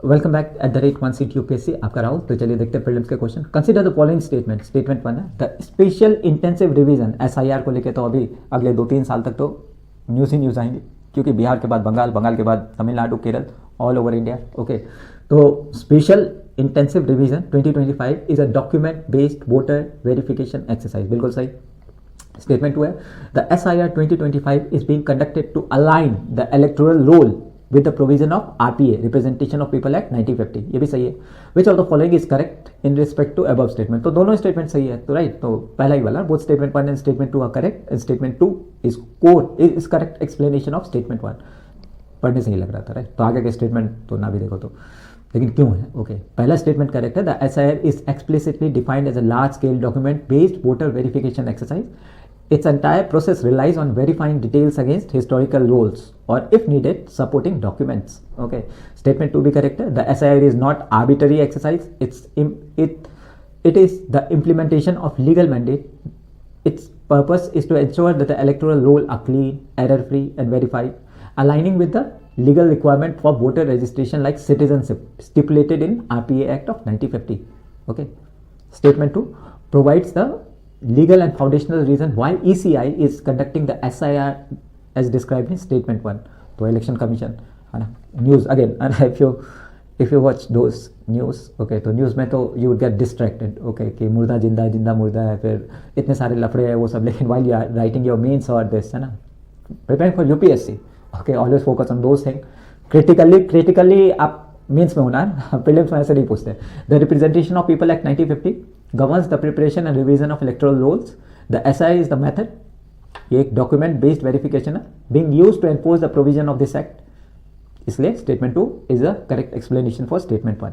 Welcome back @1seat UPSC आपका राहुल। तो चलिए देखते हैं प्रीलिम्स के question. Consider the following statement. Statement 1 है the special intensive revision SIR को लेके तो अभी अगले 2-3 साल तक तो न्यूज़ ही न्यूज़ आएंगी, क्योंकि बिहार के बाद बंगाल, बंगाल के बाद Tamil Nadu, Kerala, all over India. Okay, तो special intensive revision 2025 is a document based voter verification exercise. बिल्कुल सही। स्टेटमेंट 2 है the SIR 2025 is being conducted to align the electoral roll with the provision of RPA, Representation of People Act 1950। ये भी सही है। Which of the following is correct in respect to above statement? तो दोनों statement सही है, तो right. तो पहला ही वाला, both statement 1 and statement 2 are correct and statement 2 is correct explanation of statement 1। पढ़ने से ही लग रहा था, राइट। तो आगे के स्टेटमेंट तो ना भी देखो तो, लेकिन क्यों है? ओके, पहला स्टेटमेंट करेक्ट है। The SIR is explicitly defined as a large scale document based voter verification exercise. Its entire process relies on verifying details against historical rolls or, if needed, supporting documents. Okay. Statement 2 be correct. The SIR is not arbitrary exercise. It is the implementation of legal mandate. Its purpose is to ensure that the electoral roll are clean, error-free, and verified, aligning with the legal requirement for voter registration like citizenship stipulated in RPA Act of 1950. Okay. Statement 2 provides the legal and foundational reason why ECI is conducting the SIR as described in statement 1। तो election commission है ना, news again, if you watch those news, okay, तो news में तो you would get distracted, okay, कि मुर्दा जिंदा, जिंदा मुर्दा है, फिर इतने सारे लफड़े हैं वो सब, लेकिन while you are writing your mains or this, है ना, preparing for UPSC, okay, always focus on those things। critically आप मीन्स में होना है, प्रीलिम्स में ऐसे नहीं पूछते। The representation of people act 1950 governs the preparation and revision of electoral rolls. The SIR is the method, ये एक डॉक्यूमेंट बेस्ड वेरिफिकेशन है, being used to enforce the provision of this act. इसलिए statement 2 is the correct explanation for statement 1।